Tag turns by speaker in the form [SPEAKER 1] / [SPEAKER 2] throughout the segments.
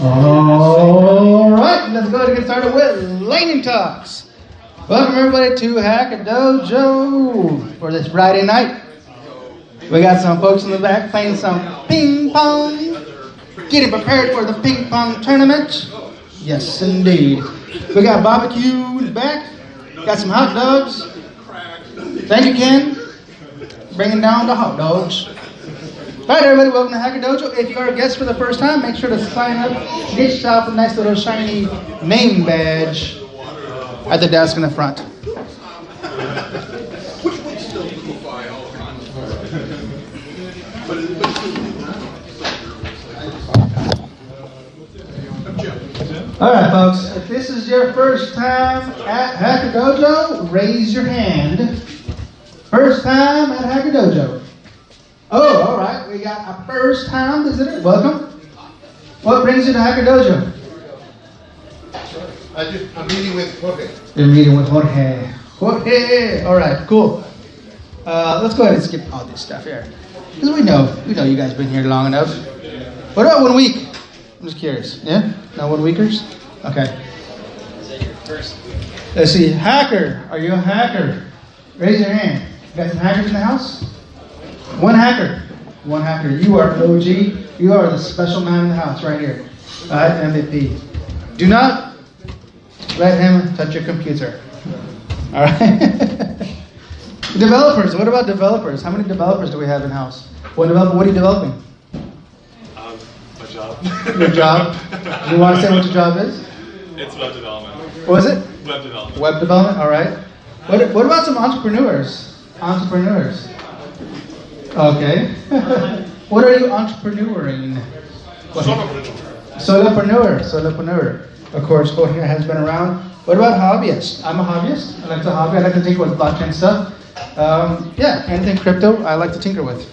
[SPEAKER 1] All right, let's go ahead and get started with lightning talks. Welcome everybody to Hacker Dojo for this Friday night. We got some folks in the back playing some ping pong, getting prepared for the ping pong tournament. Yes, indeed. We got barbecue in the back. Got some hot dogs. Thank you, Ken. Bringing down the hot dogs. All right, everybody, welcome to Hacker Dojo. If you are a guest for the first time, make sure to sign up. Get yourself a nice little shiny name badge at the desk in the front. All right, folks, if this is your first time at Hacker Dojo, raise your hand. First time at Hacker Dojo. Oh, all right. We got a first-time visitor. Welcome. What brings you to Hacker Dojo?
[SPEAKER 2] I'm meeting with Jorge.
[SPEAKER 1] You're meeting with Jorge. Jorge. All right, cool. Let's go ahead and skip all this stuff here. Because we know you guys been here long enough. What about 1 week? I'm just curious. Yeah? No 1 weekers? Okay. Let's see. Hacker. Are you a hacker? Raise your hand. You got some hackers in the house? One hacker. One hacker. You are OG. You are the special man in the house right here. All right, MVP. Do not let him touch your computer. All right? Developers. What about developers? How many developers do we have in house? What are you developing?
[SPEAKER 3] My job.
[SPEAKER 1] Your job? Do you want to say what your job is?
[SPEAKER 3] It's web development.
[SPEAKER 1] What was it?
[SPEAKER 3] Web development.
[SPEAKER 1] Web development. All right. What about some entrepreneurs? Entrepreneurs. Okay. What are you entrepreneuring? Solopreneur. Of course, Jorge has been around. What about hobbyists? I'm a hobbyist. I like to hobby. I like to tinker with blockchain stuff. Anything crypto, I like to tinker with.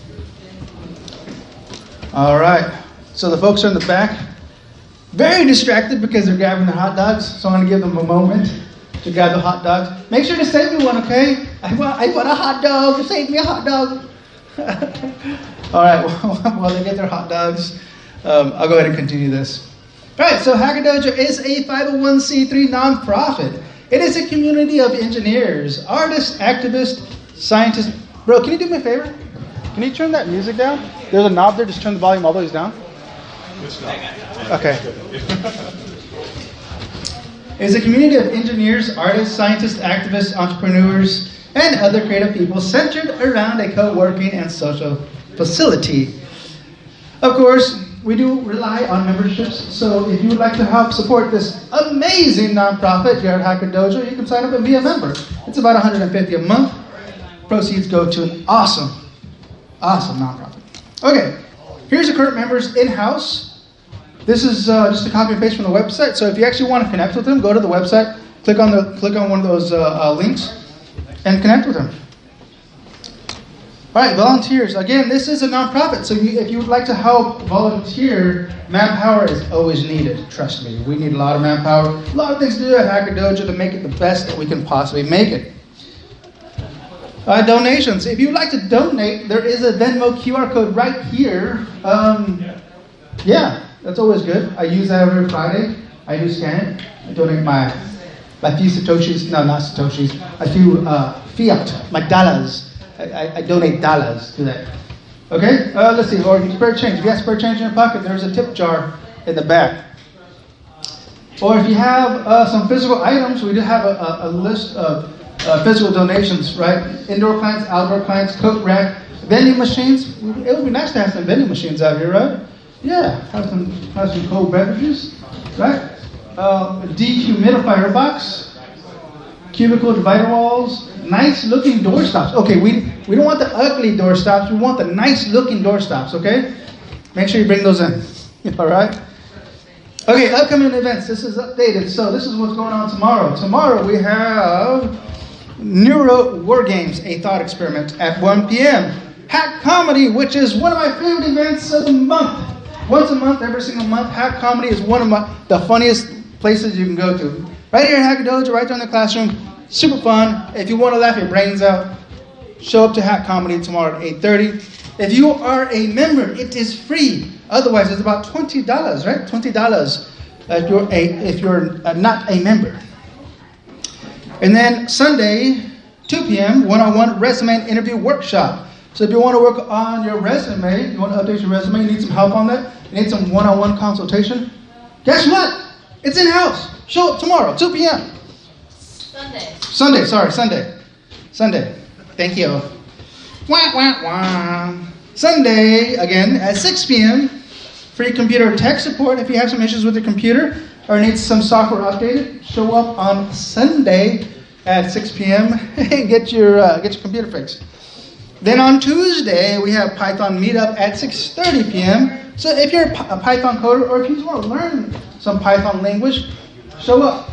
[SPEAKER 1] All right. So the folks are in the back, very distracted because they're grabbing the hot dogs. So I'm going to give them a moment to grab the hot dogs. Make sure to save me one, okay? I want a hot dog. Save me a hot dog. All right, while they get their hot dogs, I'll go ahead and continue this. All right, so Hacker Dojo is a 501c3 nonprofit. It is a community of engineers, artists, activists, scientists. Bro, can you do me a favor? Can you turn that music down? There's a knob there, just turn the volume all the way down. Okay. It's a community of engineers, artists, scientists, activists, entrepreneurs, and other creative people centered around a co-working and social facility. Of course, we do rely on memberships, so if you would like to help support this amazing nonprofit here at Hacker Dojo, you can sign up and be a member. It's about $150 a month. Proceeds go to an awesome nonprofit. Okay, here's the current members in-house. This is just a copy and paste from the website, so if you actually want to connect with them, go to the website, click on one of those links, and connect with them. All right, volunteers. Again, this is a nonprofit, so if you would like to help volunteer, manpower is always needed. Trust me, we need a lot of manpower. A lot of things to do at Hacker Dojo to make it the best that we can possibly make it. Donations. If you would like to donate, there is a Venmo QR code right here. That's always good. I use that every Friday. I do scan it. I donate my few Satoshis. No, not Satoshis. A few fiat, my dollars. I donate dollars to that. Okay? Let's see. Or spare change. If you have spare change in your pocket, there's a tip jar in the back. Or if you have some physical items, we do have a list of physical donations, right? Indoor plants, outdoor plants, coat rack, vending machines. It would be nice to have some vending machines out here, right? Yeah, have some cold beverages, right? Dehumidifier box, cubicle divider walls, nice looking door stops. Okay, we don't want the ugly door stops. We want the nice looking door stops. Okay, make sure you bring those in. All right. Okay, upcoming events. This is updated. So this is what's going on tomorrow. Tomorrow we have Neuro War Games, a thought experiment at 1 p.m. Hack Comedy, which is one of my favorite events of the month. Once a month, every single month, Hack Comedy is one of the funniest places you can go to. Right here at Hacker Dojo, right there in the classroom. Super fun. If you want to laugh your brains out, show up to Hack Comedy tomorrow at 8:30. If you are a member, it is free. Otherwise, it's about $20, right? $20 if you're not a member. And then Sunday, 2 p.m., one-on-one resume and interview workshop. So if you want to work on your resume, you want to update your resume, you need some help on that, you need some one-on-one consultation, guess what? It's in-house. Show up tomorrow, 2 p.m. Sunday. Thank you. Wah, wah, wah. Sunday, again, at 6 p.m., free computer tech support. If you have some issues with your computer or need some software updated, show up on Sunday at 6 p.m. and get your computer fixed. Then on Tuesday, we have Python meetup at 6:30 p.m. So if you're a Python coder or if you want to learn some Python language, show up.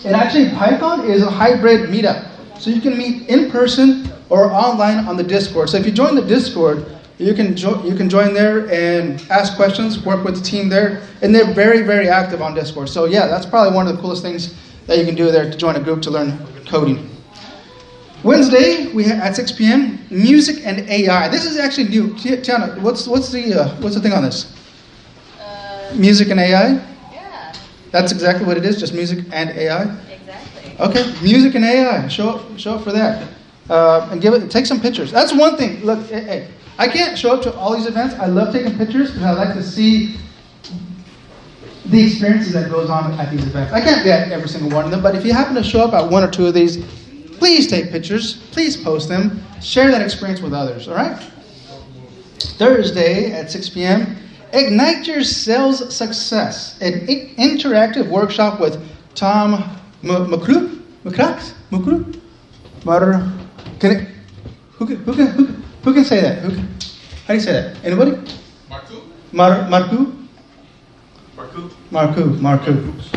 [SPEAKER 1] And actually, Python is a hybrid meetup. So you can meet in person or online on the Discord. So if you join the Discord, you can join there and ask questions, work with the team there. And they're very, very active on Discord. So yeah, that's probably one of the coolest things that you can do there to join a group to learn coding. Wednesday, we have at 6 p.m., music and AI. This is actually new. Tiana, what's the thing on this? Music and AI?
[SPEAKER 2] Yeah.
[SPEAKER 1] That's exactly what it is, just music and AI?
[SPEAKER 2] Exactly.
[SPEAKER 1] Okay, music and AI. Show up for that. And take some pictures. That's one thing. Look, hey, I can't show up to all these events. I love taking pictures because I like to see the experiences that goes on at these events. I can't get every single one of them, but if you happen to show up at one or two of these, please take pictures, please post them, share that experience with others, all right? Thursday at 6 p.m., Ignite Your Sales Success, an interactive workshop with Tom Mukru? Who can say that? How do you say that? Anybody? Marku.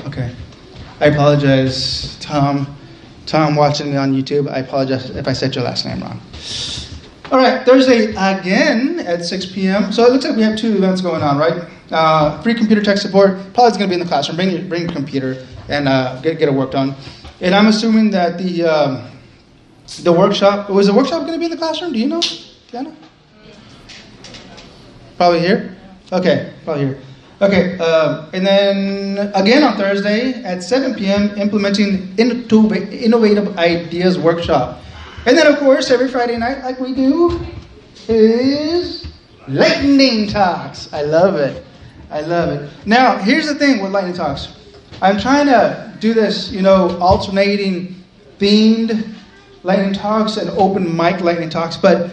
[SPEAKER 1] Okay. I apologize, Tom. Tom watching me on YouTube, I apologize if I said your last name wrong. All right, Thursday again at 6 p.m. So it looks like we have two events going on, right? Free computer tech support, probably going to be in the classroom. Bring your computer and get it worked on. And I'm assuming that the workshop, was the workshop going to be in the classroom? Do you know, Diana? Probably here? Okay, probably here. Okay, and then again on Thursday at 7 p.m., implementing innovative ideas workshop. And then, of course, every Friday night, like we do, is lightning talks. I love it. Now, here's the thing with lightning talks. I'm trying to do this, alternating themed lightning talks and open mic lightning talks, but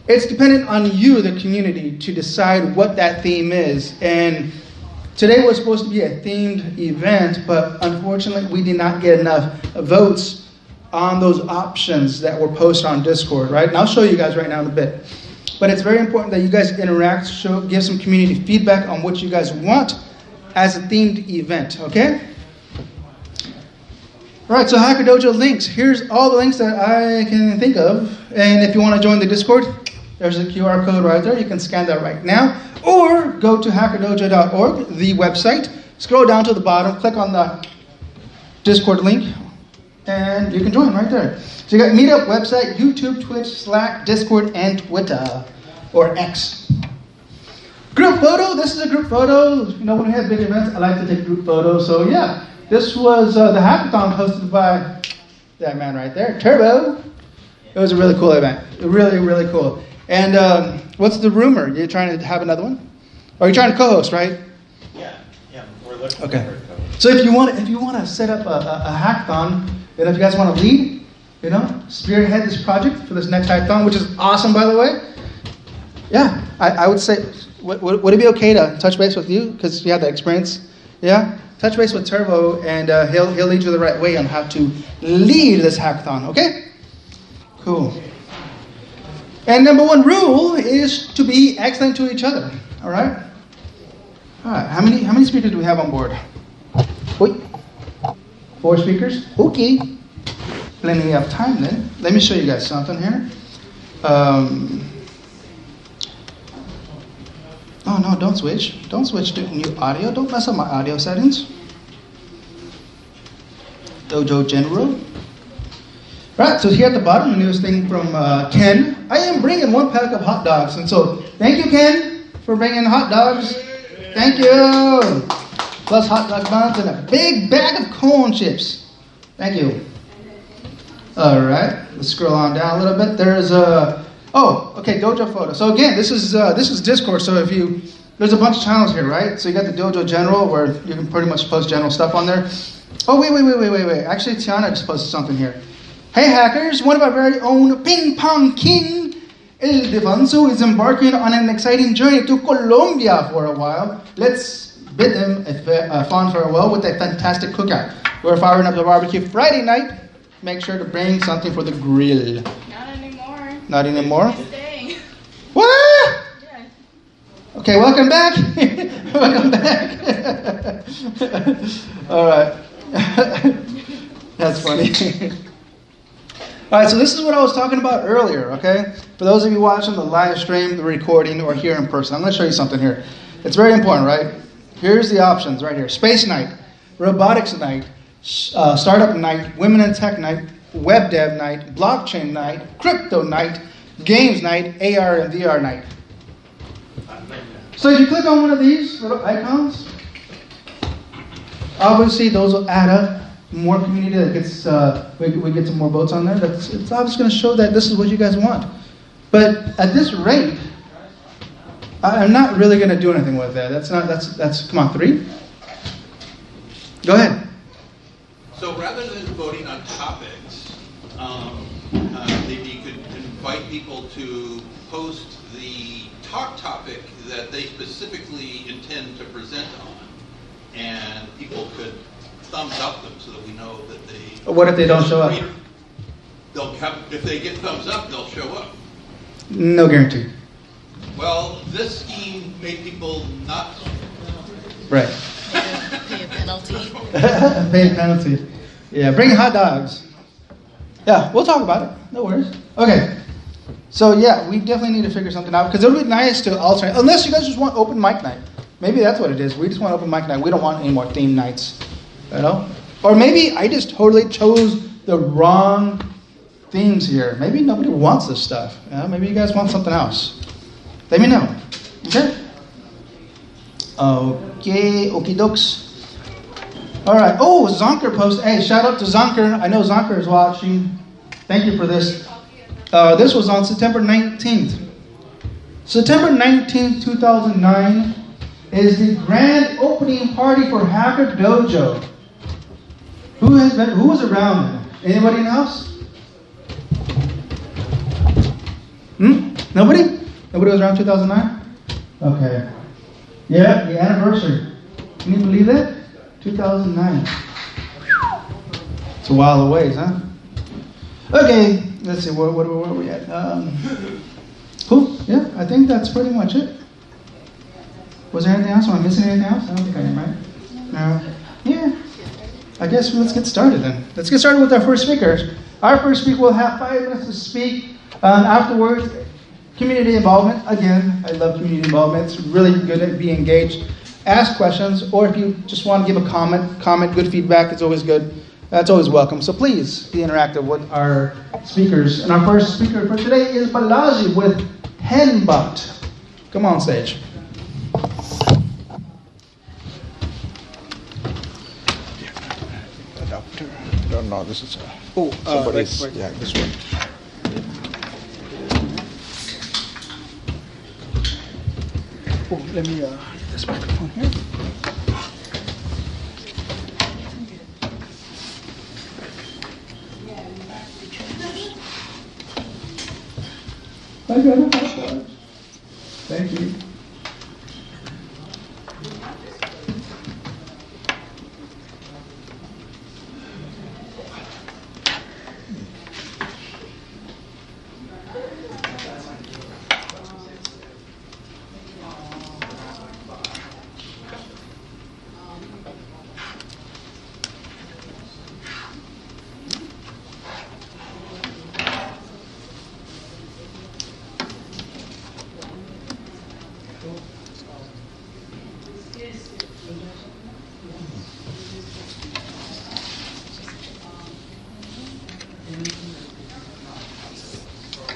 [SPEAKER 1] it's dependent on you, the community, to decide what that theme is. And today was supposed to be a themed event, but unfortunately we did not get enough votes on those options that were posted on Discord, right? And I'll show you guys right now in a bit. But it's very important that you guys interact, give some community feedback on what you guys want as a themed event, okay? All right, so Hacker Dojo links. Here's all the links that I can think of. And if you want to join the Discord, there's a QR code right there. You can scan that right now. Or go to hackerdojo.org, the website. Scroll down to the bottom, click on the Discord link, and you can join right there. So you got Meetup, website, YouTube, Twitch, Slack, Discord, and Twitter, or X. Group photo. This is a group photo. When we have big events, I like to take group photos. So yeah, this was the hackathon hosted by that man right there, Turbo. It was a really cool event. Really, really cool. And what's the rumor? You're trying to have another one? Or you're trying to co-host, right?
[SPEAKER 4] Yeah, we're looking
[SPEAKER 1] okay.
[SPEAKER 4] for a co-host.
[SPEAKER 1] So if you want to set up a hackathon, and if you guys want to lead, spearhead this project for this next hackathon, which is awesome, by the way. Yeah, I would say, would it be okay to touch base with you because you have the experience? Yeah, touch base with Turbo, and he'll lead you the right way on how to lead this hackathon. Okay, cool. And number one rule is to be excellent to each other. All right. All right. How many speakers do we have on board? Wait. 4 speakers. Okay. Plenty of time then. Let me show you guys something here. Oh no! Don't switch. Don't switch to new audio. Don't mess up my audio settings. Dojo General. Right, so here at the bottom, the newest thing from Ken. I am bringing 1 pack of hot dogs. And so, thank you, Ken, for bringing hot dogs. Thank you. Plus hot dog buns and a big bag of corn chips. Thank you. All right, let's scroll on down a little bit. There's dojo photo. So again, this is Discord. So there's a bunch of channels here, right? So you got the dojo general where you can pretty much post general stuff on there. Oh wait. Actually, Tiana just posted something here. Hey hackers, one of our very own Ping Pong King, El Devanzo, is embarking on an exciting journey to Colombia for a while. Let's bid him a fond farewell with a fantastic cookout. We're firing up the barbecue Friday night. Make sure to bring something for the grill.
[SPEAKER 2] Not anymore.
[SPEAKER 1] Not anymore?
[SPEAKER 2] I'm staying.
[SPEAKER 1] What?
[SPEAKER 2] Yeah.
[SPEAKER 1] Okay, welcome back. Welcome back. All right. That's funny. All right, so this is what I was talking about earlier, okay? For those of you watching the live stream, the recording, or here in person, I'm going to show you something here. It's very important, right? Here's the options right here. Space night, robotics night, startup night, women in tech night, web dev night, blockchain night, crypto night, games night, AR and VR night. So if you click on one of these little icons, obviously those will add up. More community that gets, we get some more votes on there. It's obviously going to show that this is what you guys want. But at this rate, I'm not really going to do anything with that. That's come on, 3. Go ahead.
[SPEAKER 5] So rather than voting on topics, maybe you could invite people to post the talk topic that they specifically intend to present on, and people could thumbs up them so that we know that they...
[SPEAKER 1] What if they don't show up?
[SPEAKER 5] If they get thumbs up, they'll show up.
[SPEAKER 1] No guarantee.
[SPEAKER 5] Well, this scheme made people not...
[SPEAKER 1] Right.
[SPEAKER 2] Pay a penalty.
[SPEAKER 1] Pay a penalty. Yeah, bring hot dogs. Yeah, we'll talk about it. No worries. Okay. So yeah, we definitely need to figure something out because it would be nice to alternate. Unless you guys just want open mic night. Maybe that's what it is. We just want open mic night. We don't want any more theme nights. You know? Or maybe I just totally chose the wrong themes here. Maybe nobody wants this stuff. You know? Maybe you guys want something else. Let me know. Okay? Okay, okie dokes. All right. Oh, Zonker post. Hey, shout out to Zonker. I know Zonker is watching. Thank you for this. This was on September 19th. September 19th, 2009 is the grand opening party for Hacker Dojo. Who was around then? Anybody in the house? Nobody? Nobody was around 2009? Okay. Yeah, the anniversary. Can you believe that? 2009. It's a while away, huh? Okay, let's see, where are we at? Cool, yeah, I think that's pretty much it. Was there anything else? Am I missing anything else? I don't think I am, right? No. Yeah. I guess let's get started then. Let's get started with our first speakers. Our first speaker will have 5 minutes to speak. Afterwards, community involvement. Again, I love community involvement. It's really good to be engaged. Ask questions, or if you just want to give a comment, good feedback, it's always good. That's always welcome. So please be interactive with our speakers. And our first speaker for today is Balaji with Henbot. Come on stage.
[SPEAKER 6] Adapter. I don't know. This is somebody's.
[SPEAKER 1] Right.
[SPEAKER 6] Yeah, this one.
[SPEAKER 1] Oh, let me get this microphone here. I got it. Thank you.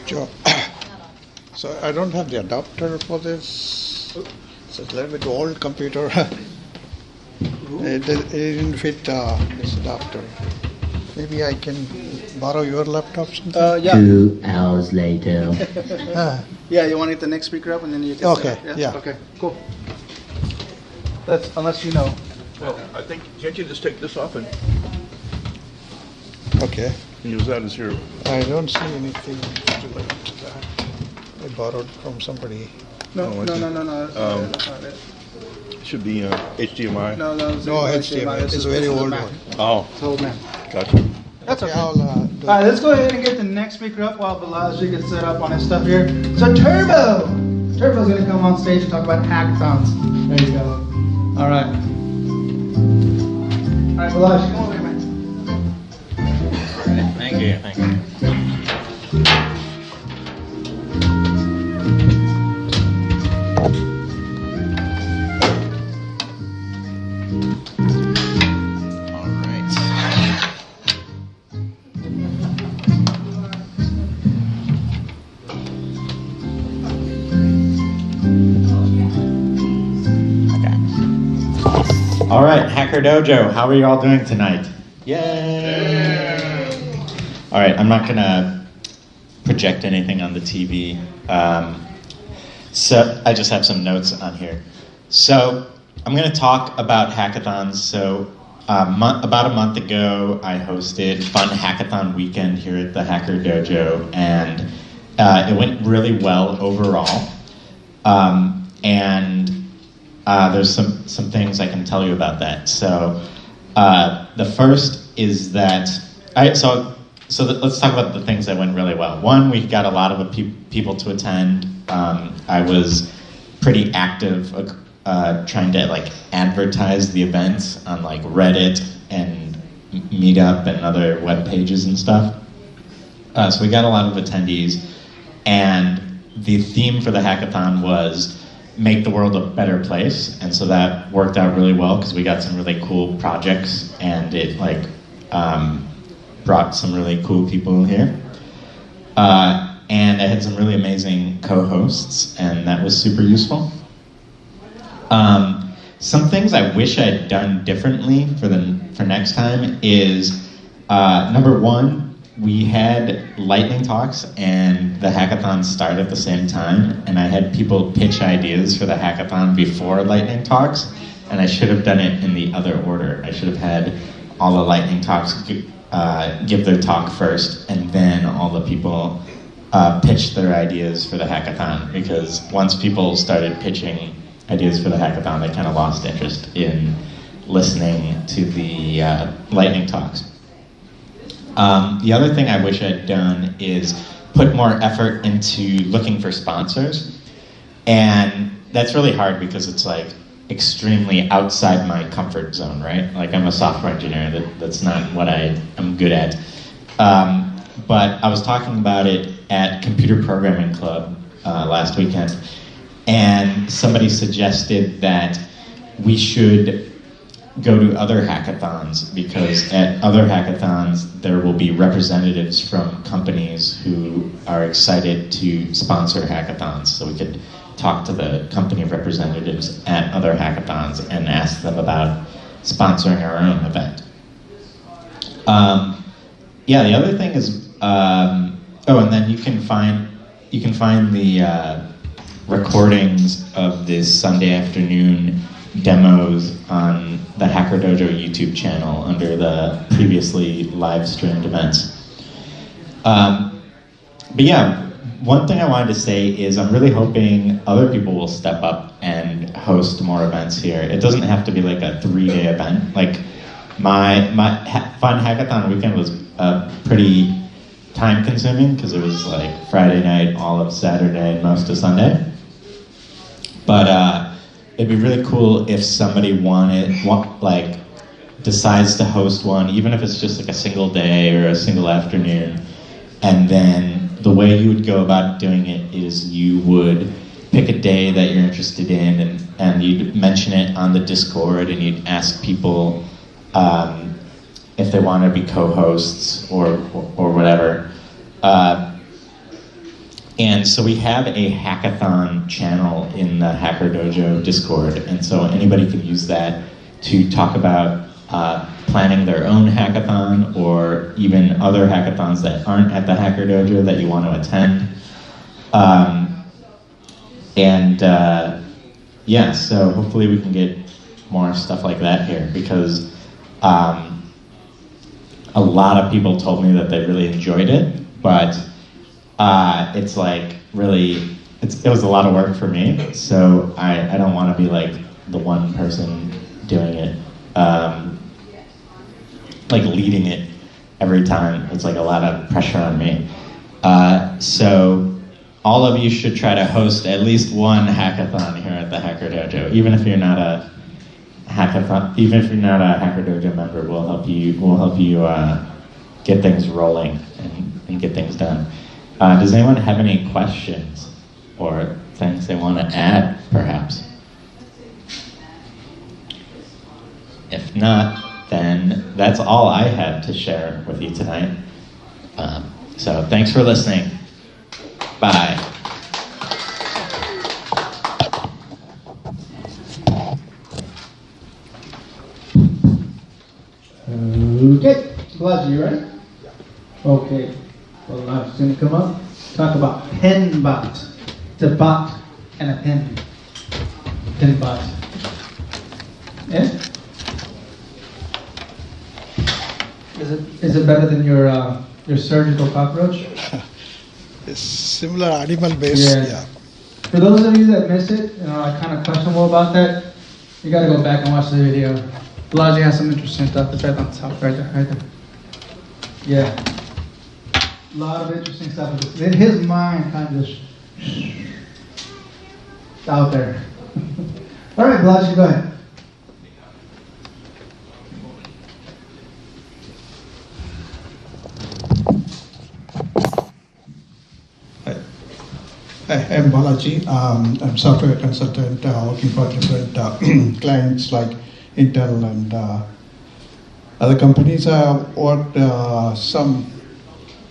[SPEAKER 6] Joe. So I don't have the adapter for this. It's a little bit old computer. It didn't fit this adapter. Maybe I can borrow your laptop sometime?
[SPEAKER 1] Yeah.
[SPEAKER 7] 2 hours later.
[SPEAKER 1] Yeah, you want to get the next speaker up and then you can
[SPEAKER 6] Okay,
[SPEAKER 1] set up?
[SPEAKER 6] yeah.
[SPEAKER 1] Okay, cool. That's, unless you know.
[SPEAKER 8] I think, can't you just take this off and
[SPEAKER 6] Okay.
[SPEAKER 8] use that as your...
[SPEAKER 6] I don't see anything related to that. I borrowed from somebody.
[SPEAKER 1] No,
[SPEAKER 8] Oh, I
[SPEAKER 1] no,
[SPEAKER 8] see.
[SPEAKER 1] no, no, no. That's not it.
[SPEAKER 8] Should be HDMI.
[SPEAKER 1] No,
[SPEAKER 6] No, HDMI. It's a very old one.
[SPEAKER 8] Oh,
[SPEAKER 1] It's old man.
[SPEAKER 8] gotcha.
[SPEAKER 1] That's okay.
[SPEAKER 6] I'll,
[SPEAKER 1] All right, let's go ahead and get the next speaker up while Balaji gets set up on his stuff here. So Turbo! Turbo's going to come on stage and talk about hackathons. There you go. All right. All right, Balaji, come over here, man.
[SPEAKER 4] Thank you. Thank you. All right. All right, Hacker Dojo, how are you all doing tonight? Yay! All right, I'm not gonna project anything on the TV. So I just have some notes on here. So I'm gonna talk about hackathons. So about a month ago, I hosted Fun Hackathon Weekend here at the Hacker Dojo, and it went really well overall. There's some things I can tell you about that. So the first is that, let's talk about the things that went really well. One, we got a lot of people to attend. I was pretty active trying to like advertise the events on like Reddit and Meetup and other web pages and stuff. So we got a lot of attendees, and the theme for the hackathon was make the world a better place, and so that worked out really well because we got some really cool projects, and it like brought some really cool people here. And I had some really amazing co-hosts, and that was super useful. Some things I wish I had done differently for next time is number one, we had lightning talks and the hackathon started at the same time, and I had people pitch ideas for the hackathon before lightning talks, and I should have done it in the other order. I should have had all the lightning talks give their talk first, and then all the people pitch their ideas for the hackathon, because once people started pitching ideas for the hackathon, they kind of lost interest in listening to the lightning talks. The other thing I wish I'd done is put more effort into looking for sponsors. And that's really hard because it's like extremely outside my comfort zone, right? Like I'm a software engineer, that's not what I'm good at. But I was talking about it at Computer Programming Club last weekend, and somebody suggested that we should go to other hackathons, because at other hackathons there will be representatives from companies who are excited to sponsor hackathons. So we could talk to the company representatives at other hackathons and ask them about sponsoring our own event. The other thing is, and then you can find the recordings of this Sunday afternoon demos on the Hacker Dojo YouTube channel under the previously live streamed events. One thing I wanted to say is I'm really hoping other people will step up and host more events here. It doesn't have to be like a 3-day event. Like my Fun Hackathon Weekend was pretty time consuming because it was like Friday night, all of Saturday, and most of Sunday. But it'd be really cool if somebody decides to host one, even if it's just like a single day or a single afternoon. And then the way you would go about doing it is you would pick a day that you're interested in, and you'd mention it on the Discord, and you'd ask people if they want to be co-hosts or whatever. And so we have a hackathon channel in the Hacker Dojo Discord, and so anybody can use that to talk about planning their own hackathon, or even other hackathons that aren't at the Hacker Dojo that you want to attend. Yeah, so hopefully we can get more stuff like that here, because a lot of people told me that they really enjoyed it, but it's like really, it was a lot of work for me, so I don't want to be like the one person doing it, like leading it every time. It's like a lot of pressure on me. So all of you should try to host at least one hackathon here at the Hacker Dojo. Even if you're not a hackathon, even if you're not a Hacker Dojo member, we'll help you get things rolling and get things done. Does anyone have any questions or things they want to add, perhaps? If not, then that's all I had to share with you tonight. So thanks for listening. Bye.
[SPEAKER 1] Okay, Balaji, you ready? Okay. Well, now it's going to come up. Talk about pen bot. It's a bot and a pen. Pen bot. Yeah? Is it better than your surgical cockroach?
[SPEAKER 6] It's similar animal based. Yeah.
[SPEAKER 1] For those of you that miss it, I kind of questionable about that. You got to go back and watch the video. Balaji has some interesting stuff. It's right on top, right there. Yeah. A lot of interesting stuff. His mind kind of just out there. All right, Balaji, go ahead.
[SPEAKER 6] Hi, I'm Balaji. I'm software consultant working for different clients like Intel and other companies. I worked some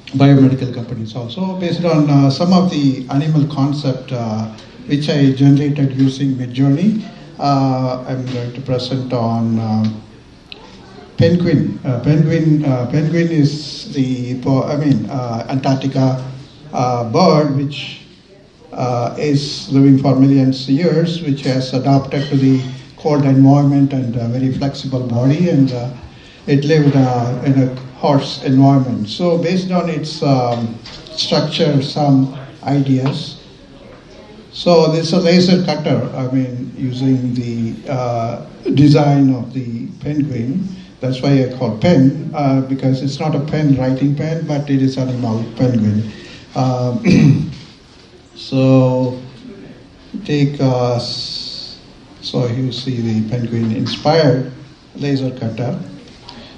[SPEAKER 6] biomedical companies also, based on some of the animal concept which I generated using Midjourney. I'm going to present on penguin. Penguin is the Antarctica bird which is living for millions of years, which has adapted to the cold environment and a very flexible body, and it lived in a harsh environment. So based on its structure, some ideas. So this is a laser cutter, using the design of the penguin. That's why I call pen, because it's not a pen, writing pen, but it is animal penguin. So take, so you see the penguin inspired laser cutter.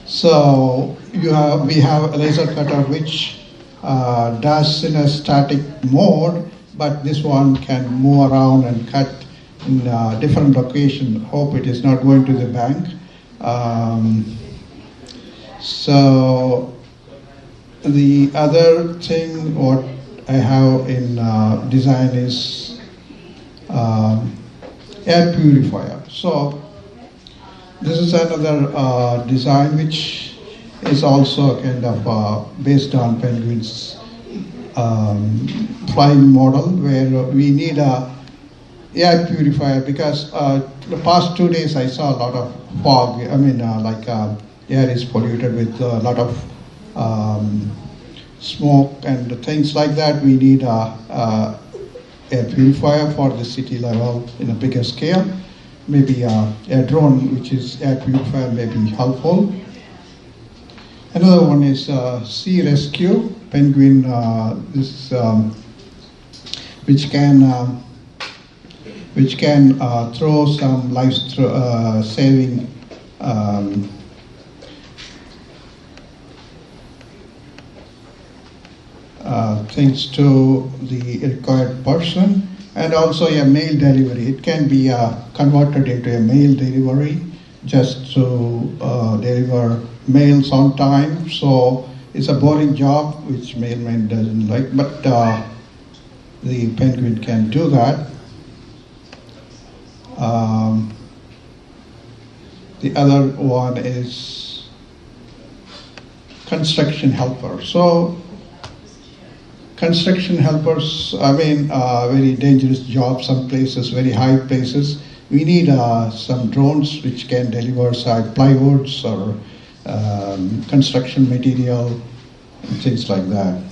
[SPEAKER 6] So we have a laser cutter which does in a static mode, but this one can move around and cut in different location. Hope it is not going to the bank. So the other thing what I have in design is air purifier. So this is another design which is also kind of based on penguin's flying model, where we need a air purifier because the past 2 days I saw a lot of fog. Air is polluted with a lot of smoke and things like that. We need a air purifier for the city level in a bigger scale. Maybe a drone which is air purifier may be helpful. Another one is sea rescue penguin. Which can throw some life saving things to the required person, and also a mail delivery. It can be converted into a mail delivery just to deliver mails on time. So it's a boring job which mailman doesn't like, but the penguin can do that. The other one is construction helper. So construction helpers, very dangerous job, some places, very high places. We need some drones which can deliver plywoods or construction material, and things like that.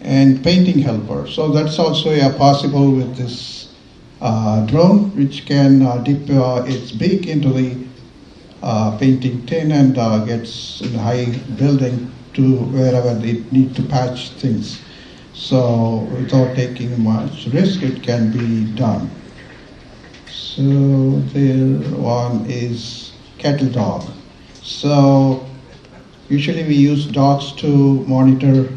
[SPEAKER 6] And painting helper. So that's also possible with this drone, which can dip its beak into the painting tin and gets in a high building to wherever they need to patch things. So without taking much risk, it can be done. So the one is cattle dog. So usually we use dogs to monitor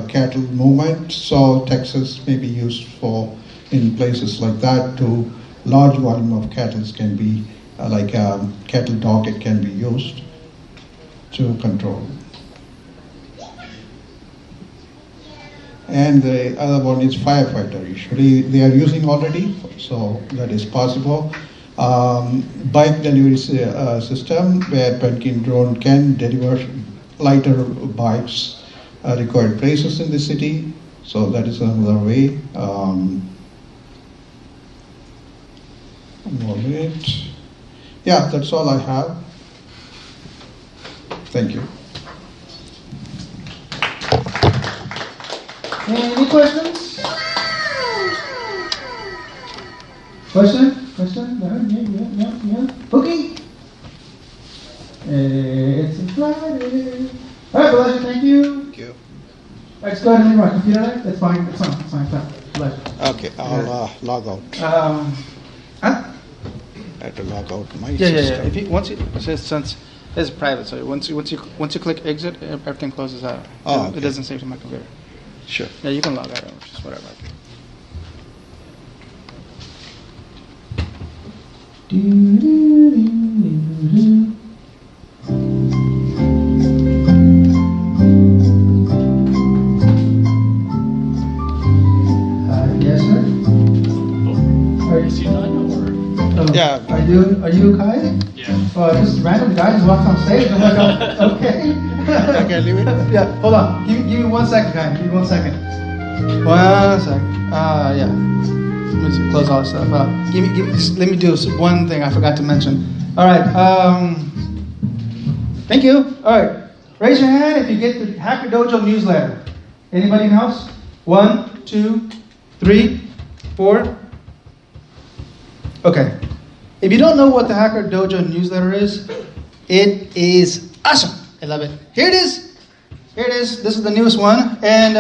[SPEAKER 6] cattle movement. So Texas may be used for in places like that to large volume of cattle can be like a cattle dog. It can be used to control. And the other one is firefighter. Usually they are using already, so that is possible. Bike delivery system where Penguin drone can deliver lighter bikes required places in the city. So that is another way. One minute. Yeah, that's all I have. Thank you.
[SPEAKER 1] Any questions? Question? Yeah. Okay. It's a Friday. All right, Balaji, thank you.
[SPEAKER 6] Thank you.
[SPEAKER 1] Let's go ahead and leave my computer there. That's fine. It's fine. Balaji.
[SPEAKER 6] Okay, I'll log out.
[SPEAKER 1] Huh?
[SPEAKER 6] I have to log out my
[SPEAKER 1] Yeah.
[SPEAKER 6] system.
[SPEAKER 1] If you since it's private, so once you click exit, everything closes out.
[SPEAKER 6] Oh, okay.
[SPEAKER 1] It doesn't save to my computer.
[SPEAKER 6] Sure.
[SPEAKER 1] Yeah, you can log out, just whatever. Yes, sir.
[SPEAKER 3] Is he done or?
[SPEAKER 6] Yeah.
[SPEAKER 1] Are you Kai?
[SPEAKER 3] Yeah.
[SPEAKER 1] Just random guy just walks on stage. I'm like, oh, okay.
[SPEAKER 6] Okay, leave it.
[SPEAKER 1] Yeah, hold on. Give me 1 second, Kai. Give me 1 second. 1 second. Yeah. Let me just close all this stuff up. Just let me do one thing I forgot to mention. All right. Thank you. All right. Raise your hand if you get the Hacker Dojo newsletter. Anybody in the house? 1, 2, 3, 4. Okay. If you don't know what the Hacker Dojo newsletter is, it is awesome. I love it. Here it is. This is the newest one. And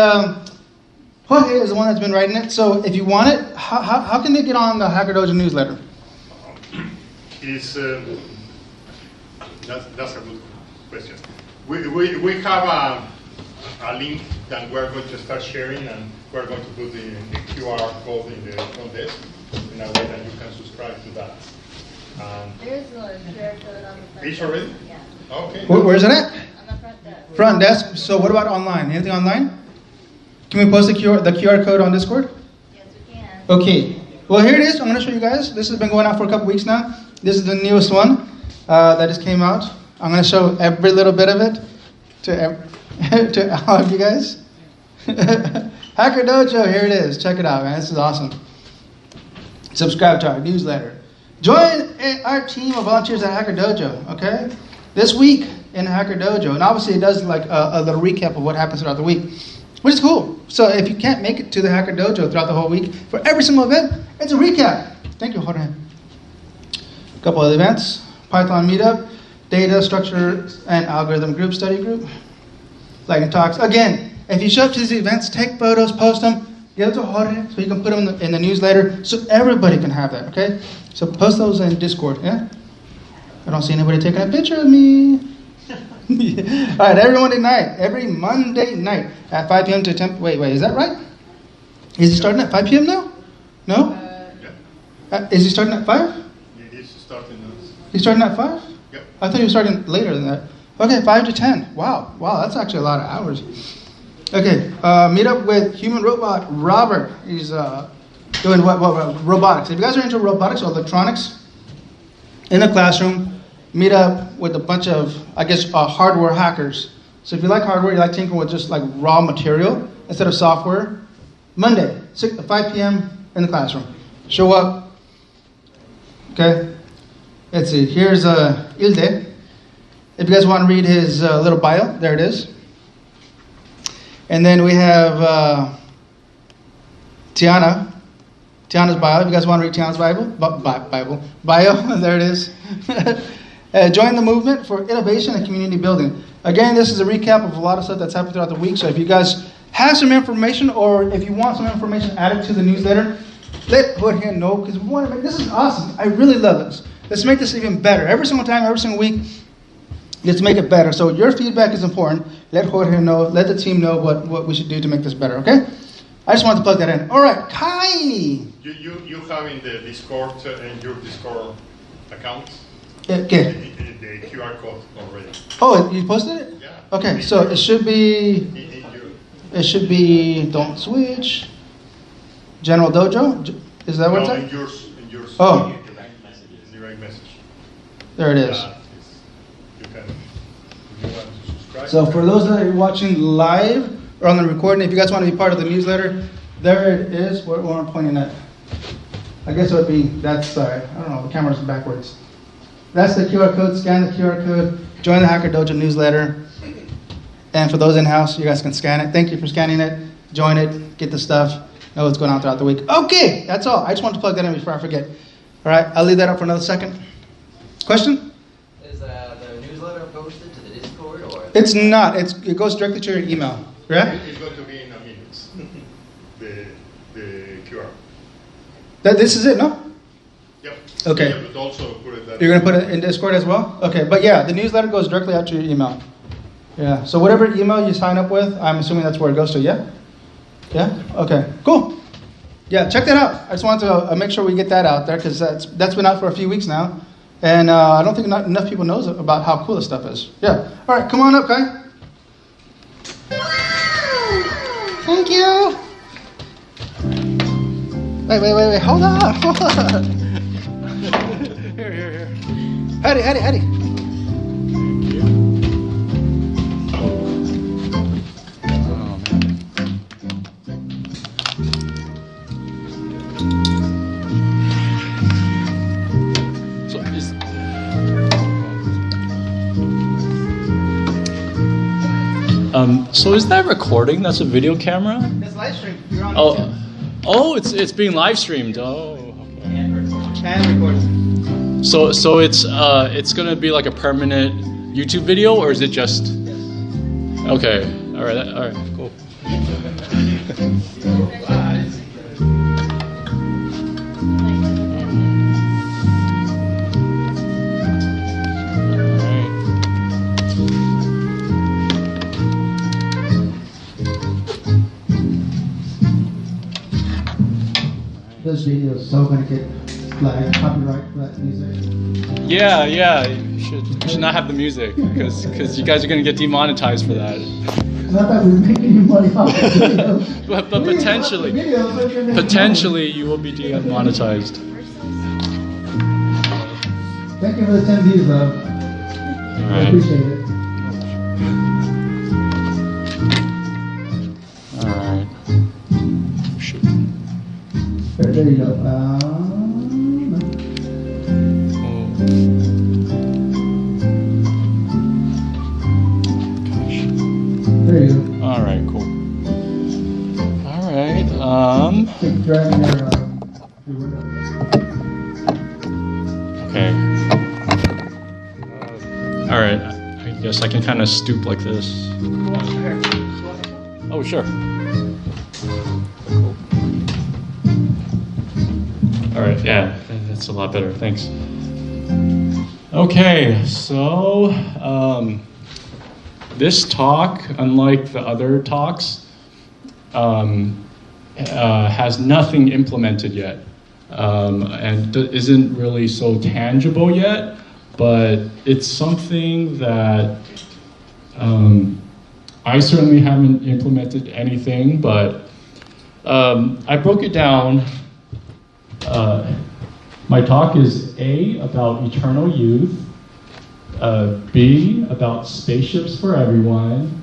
[SPEAKER 1] Jorge is the one that's been writing it. So if you want it, how can they get on the Hacker Dojo newsletter?
[SPEAKER 9] That's a good question. We have a link that we're going to start sharing, and we're going to put the QR code in the front desk in a way that you can subscribe to that.
[SPEAKER 2] There's a QR code on the front.
[SPEAKER 9] It's already?
[SPEAKER 2] Yeah.
[SPEAKER 9] Okay.
[SPEAKER 1] Where's it at?
[SPEAKER 2] On the front desk.
[SPEAKER 1] Front desk. So what about online? Anything online? Can we post the QR code on Discord?
[SPEAKER 2] Yes, we can.
[SPEAKER 1] Okay. Well, here it is. I'm going to show you guys. This has been going out for a couple weeks now. This is the newest one that just came out. I'm going to show every little bit of it to all of you guys. Hacker Dojo, here it is. Check it out, man. This is awesome. Subscribe to our newsletter. Join our team of volunteers at Hacker Dojo, okay? This week in Hacker Dojo. And obviously it does like a little recap of what happens throughout the week, which is cool. So if you can't make it to the Hacker Dojo throughout the whole week, for every single event, it's a recap. Thank you, Jorge. A couple of events. Python meetup, data, structure, and algorithm group, study group. Lightning talks. Again, if you show up to these events, take photos, post them, give it to Jorge so you can put them in the newsletter so everybody can have that, okay? So post those in Discord, yeah? I don't see anybody taking a picture of me. All right, every Monday night at 5 p.m. to 10. Wait, is that right? Is he starting at 5 p.m. now? No? Is he starting at 5?
[SPEAKER 9] It is starting now.
[SPEAKER 1] He's starting at 5?
[SPEAKER 9] Yep.
[SPEAKER 1] I thought he was starting later than that. Okay, 5 to 10. Wow, that's actually a lot of hours. Okay, meet up with human robot Robert. He's doing what robotics. If you guys are into robotics or electronics in the classroom, meet up with a bunch of, I guess, hardware hackers. So if you like hardware, you like tinkering with just like raw material instead of software, Monday, 5 p.m. in the classroom. Show up. Okay. Let's see. Here's Ilde. If you guys want to read his little bio, there it is. And then we have Tiana. Tiana's bio. If you guys want to read Tiana's bio, there it is. Join the movement for innovation and community building. Again, this is a recap of a lot of stuff that's happened throughout the week. So if you guys have some information, or if you want some information added to the newsletter, let Hood here know, because we want to make this is awesome. I really love this. Let's make this even better. Every single time, every single week, let's make it better. So your feedback is important. Let Hood here know. Let the team know what we should do to make this better. Okay? I just wanted to plug that in. All right, Kai.
[SPEAKER 9] You have in the Discord in your Discord account.
[SPEAKER 1] Okay.
[SPEAKER 9] The QR code already.
[SPEAKER 1] Oh, you posted it?
[SPEAKER 9] Yeah.
[SPEAKER 1] Okay, so it should be. It should be. Don't switch. General Dojo. Is that what it's
[SPEAKER 9] in
[SPEAKER 1] at?
[SPEAKER 9] yours.
[SPEAKER 1] Oh.
[SPEAKER 9] Direct message.
[SPEAKER 1] There it is.
[SPEAKER 9] You can. If you want to subscribe.
[SPEAKER 1] So for those that are watching live or on the recording, if you guys want to be part of the newsletter, there it is. What I'm pointing at. I guess it would be that side. I don't know. The camera's backwards. That's the QR code. Scan the QR code. Join the Hacker Dojo newsletter. And for those in-house, you guys can scan it. Thank you for scanning it. Join it. Get the stuff. Know what's going on throughout the week. Okay, that's all. I just wanted to plug that in before I forget. All right, I'll leave that up for another second. Question?
[SPEAKER 10] Is the newsletter posted to the Discord, or?
[SPEAKER 1] It's not. It goes directly to your email. Right?
[SPEAKER 9] It's going to be in a minute. the QR.
[SPEAKER 1] This is it, no?
[SPEAKER 9] Yep.
[SPEAKER 1] Okay.
[SPEAKER 9] Yeah, but also put it.
[SPEAKER 1] You're gonna put it in Discord as well? Okay, but yeah, the newsletter goes directly out to your email. Yeah. So whatever email you sign up with, I'm assuming that's where it goes to. Yeah. Yeah. Okay. Cool. Yeah. Check that out. I just wanted to make sure we get that out there because that's been out for a few weeks now, and I don't think enough people knows about how cool this stuff is. Yeah. All right. Come on up, Kai. Thank you. Wait. Hold on. Here. Hattie.
[SPEAKER 3] So is that recording? That's a video camera?
[SPEAKER 1] It's live stream. You're on
[SPEAKER 3] Oh, it's being live streamed. Oh, okay.
[SPEAKER 1] And recorded.
[SPEAKER 3] So it's gonna be like a permanent YouTube video, or is it just? Yes. Okay. All right. Cool.
[SPEAKER 1] This video is so gonna get flagged, copyright for that music.
[SPEAKER 3] Yeah. You should not have the music because you guys are gonna get demonetized for that.
[SPEAKER 1] Not that we're making any money off the video.
[SPEAKER 3] but potentially you will be demonetized.
[SPEAKER 1] Thank you for the 10 views, though.
[SPEAKER 3] All right.
[SPEAKER 1] I appreciate it.
[SPEAKER 3] All right. Shoot.
[SPEAKER 1] There you go. There you go.
[SPEAKER 3] All right, cool. All right.
[SPEAKER 1] Keep dragging your window.
[SPEAKER 3] Okay. All right. I guess I can kind of stoop like this. Oh, sure. Cool. All right. Yeah, that's a lot better. Thanks. Okay, so this talk, unlike the other talks, has nothing implemented yet, and isn't really so tangible yet, but it's something that I certainly haven't implemented anything, but I broke it down. My talk is A, about eternal youth, B, about spaceships for everyone,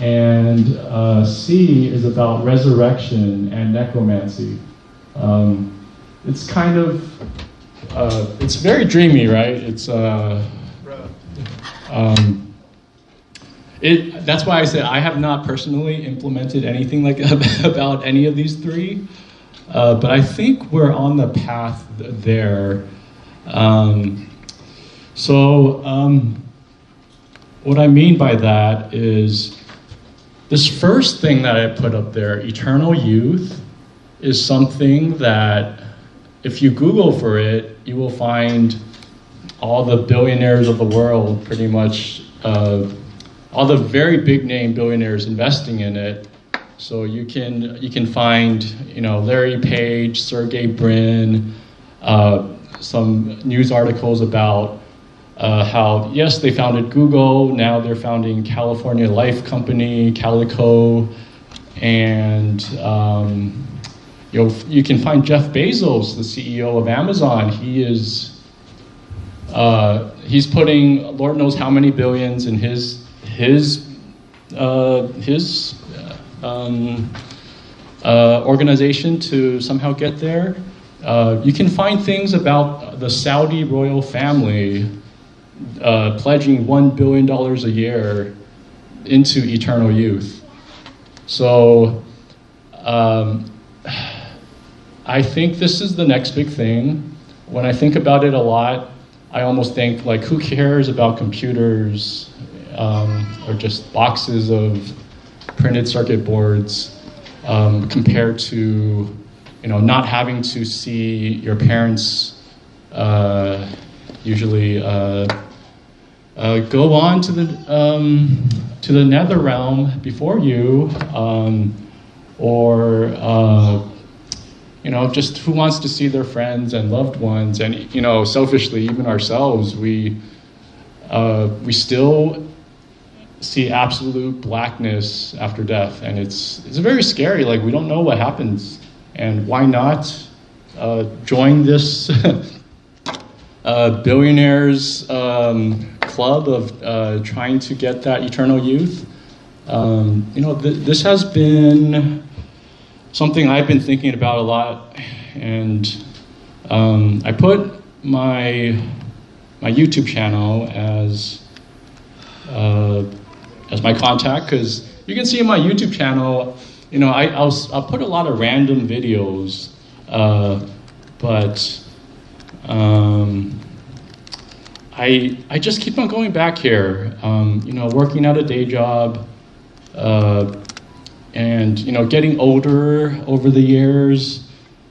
[SPEAKER 3] and C is about resurrection and necromancy. It's kind of, it's very dreamy, right? It's, that's why I said I have not personally implemented anything like about any of these three, but I think we're on the path there. What I mean by that is this first thing that I put up there, eternal youth, is something that if you Google for it, you will find all the billionaires of the world, pretty much, all the very big name billionaires investing in it. So you can find, Larry Page, Sergey Brin, some news articles about how, yes, they founded Google, now they're founding California Life Company, Calico, and you can find Jeff Bezos, the CEO of Amazon. He's putting Lord knows how many billions in his organization to somehow get there. You can find things about the Saudi royal family pledging $1 billion a year into eternal youth. So I think this is the next big thing. When I think about it a lot, I almost think, like, who cares about computers or just boxes of printed circuit boards compared to, not having to see your parents usually go on to the nether realm before you, or just who wants to see their friends and loved ones, and selfishly, even ourselves, we still see absolute blackness after death, and it's very scary. Like, we don't know what happens, and why not join this billionaires club of trying to get that eternal youth? This has been something I've been thinking about a lot, and I put my YouTube channel as my contact, because you can see in my YouTube channel, I'll put a lot of random videos, but I just keep on going back here, working at a day job, and getting older over the years.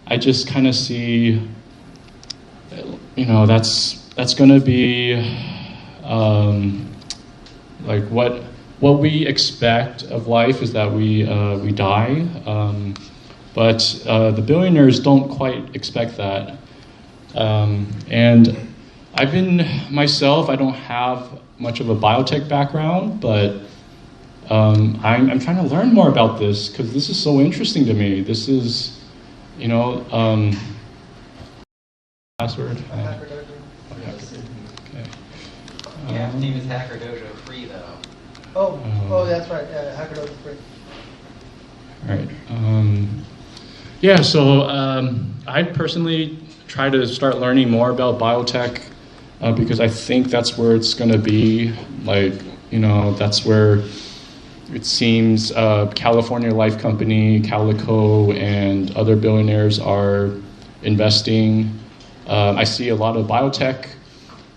[SPEAKER 3] I just kind of see, that's going to be like what we expect of life is that we die, but the billionaires don't quite expect that. And I've been myself, I don't have much of a biotech background, but I'm trying to learn more about this because this is so interesting to me. This is, password.
[SPEAKER 10] Hacker Dojo.
[SPEAKER 3] Okay.
[SPEAKER 10] Yeah, his name is Hacker Dojo free though.
[SPEAKER 1] Oh, that's right. Hacker Dojo free.
[SPEAKER 3] All right. So I personally try to start learning more about biotech because I think that's where it's going to be. That's where it seems California Life Company, Calico, and other billionaires are investing. I see a lot of biotech,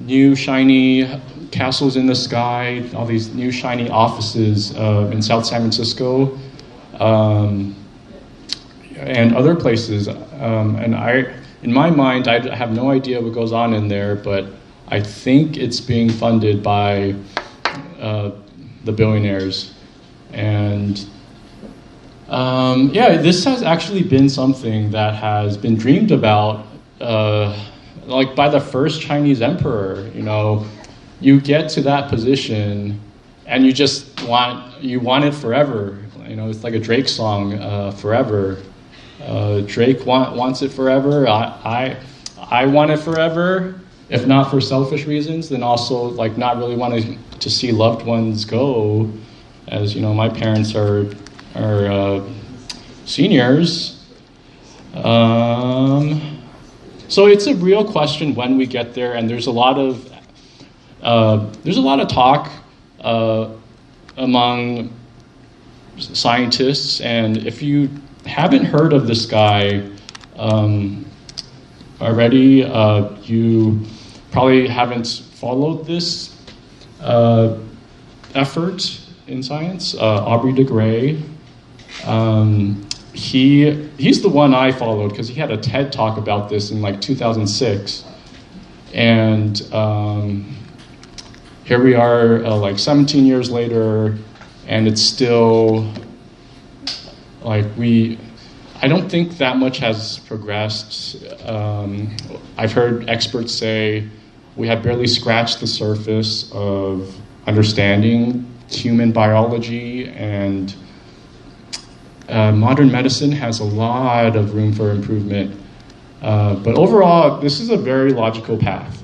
[SPEAKER 3] new shiny castles in the sky, all these new shiny offices in South San Francisco, and other places. In my mind, I have no idea what goes on in there, but I think it's being funded by the billionaires. And this has actually been something that has been dreamed about, like by the first Chinese emperor. You get to that position and you just want it forever. You know, it's like a Drake song, Forever. Drake wants it forever. I want it forever. If not for selfish reasons, then also like not really wanting to see loved ones go. As you know, my parents are seniors. So it's a real question when we get there, and there's a lot of talk among scientists, and if you haven't heard of this guy already, you probably haven't followed this effort in science. Aubrey de Grey. He's the one I followed because he had a TED talk about this in like 2006, and here we are like 17 years later, and it's still like I don't think that much has progressed. I've heard experts say we have barely scratched the surface of understanding human biology, and modern medicine has a lot of room for improvement. But overall, this is a very logical path.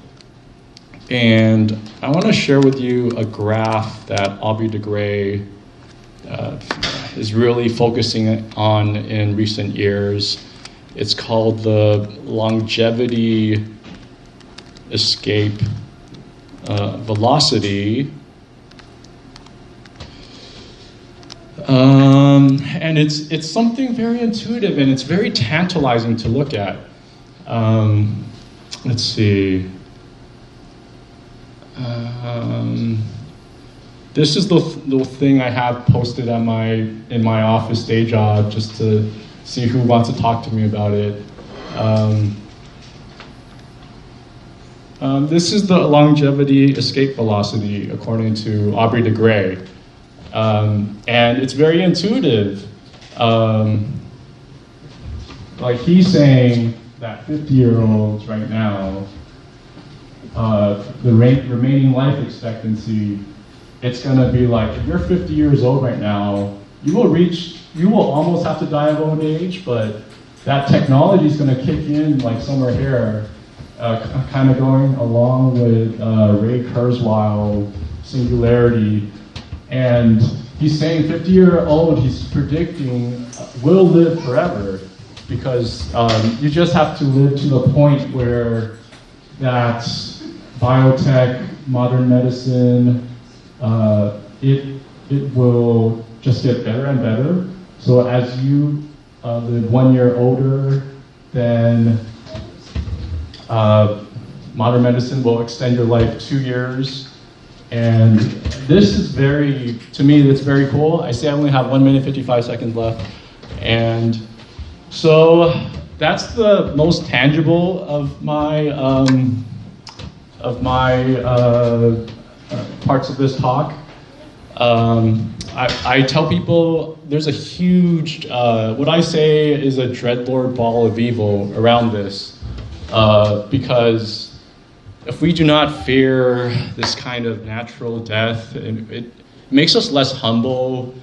[SPEAKER 3] And I want to share with you a graph that Aubrey de Grey is really focusing on in recent years. It's called the longevity escape velocity. And it's something very intuitive, and it's very tantalizing to look at. Let's see. This is the thing I have posted in my office day job, just to see who wants to talk to me about it. This is the longevity escape velocity according to Aubrey de Grey. And it's very intuitive. Like he's saying that 50-year-olds right now, the remaining life expectancy, it's going to be like, if you're 50 years old right now, you will almost have to die of old age, but that technology is going to kick in like somewhere here, kind of going along with Ray Kurzweil singularity. And he's saying 50-year-old, he's predicting, will live forever, because you just have to live to the point where that biotech, modern medicine, it will just get better and better. So as you live 1 year older, then modern medicine will extend your life 2 years. And this is to me, that's very cool. I say I only have 1 minute, 55 seconds left. And so that's the most tangible of my parts of this talk. I tell people there's a huge, what I say is a dreadlord ball of evil around this, because if we do not fear this kind of natural death, it makes us less humble.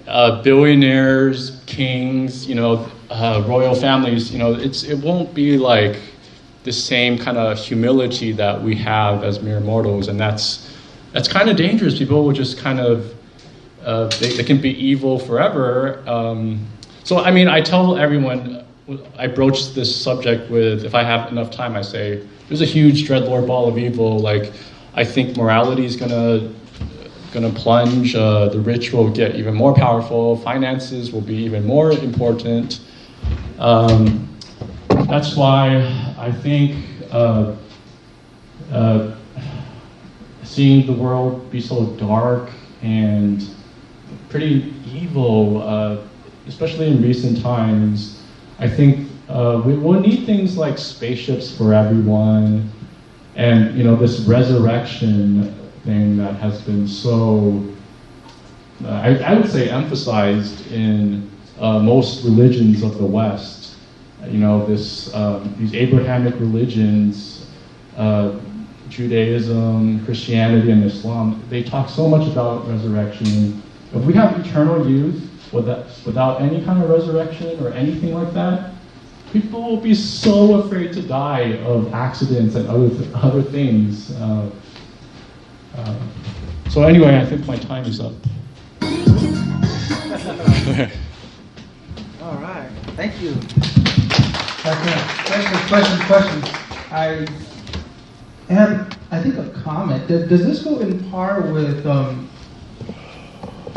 [SPEAKER 3] Billionaires, kings, royal families, it won't be like the same kind of humility that we have as mere mortals, and that's kind of dangerous. People will just kind of they can be evil forever. So I mean, I tell everyone, I broach this subject with, if I have enough time, I say there's a huge dreadlord ball of evil. Like, I think morality is gonna plunge. The rich will get even more powerful. Finances will be even more important. That's why I think seeing the world be so dark and pretty evil, especially in recent times, I think we will need things like spaceships for everyone, and this resurrection thing that has been so, I would say, emphasized in most religions of the West. These Abrahamic religions Judaism, Christianity, and Islam, they talk so much about resurrection. If we have eternal youth without any kind of resurrection or anything like that, people will be so afraid to die of accidents and other things. So anyway, I think my time is up.
[SPEAKER 1] All right, thank you. Questions. I have, I think, a comment. Does this go in par with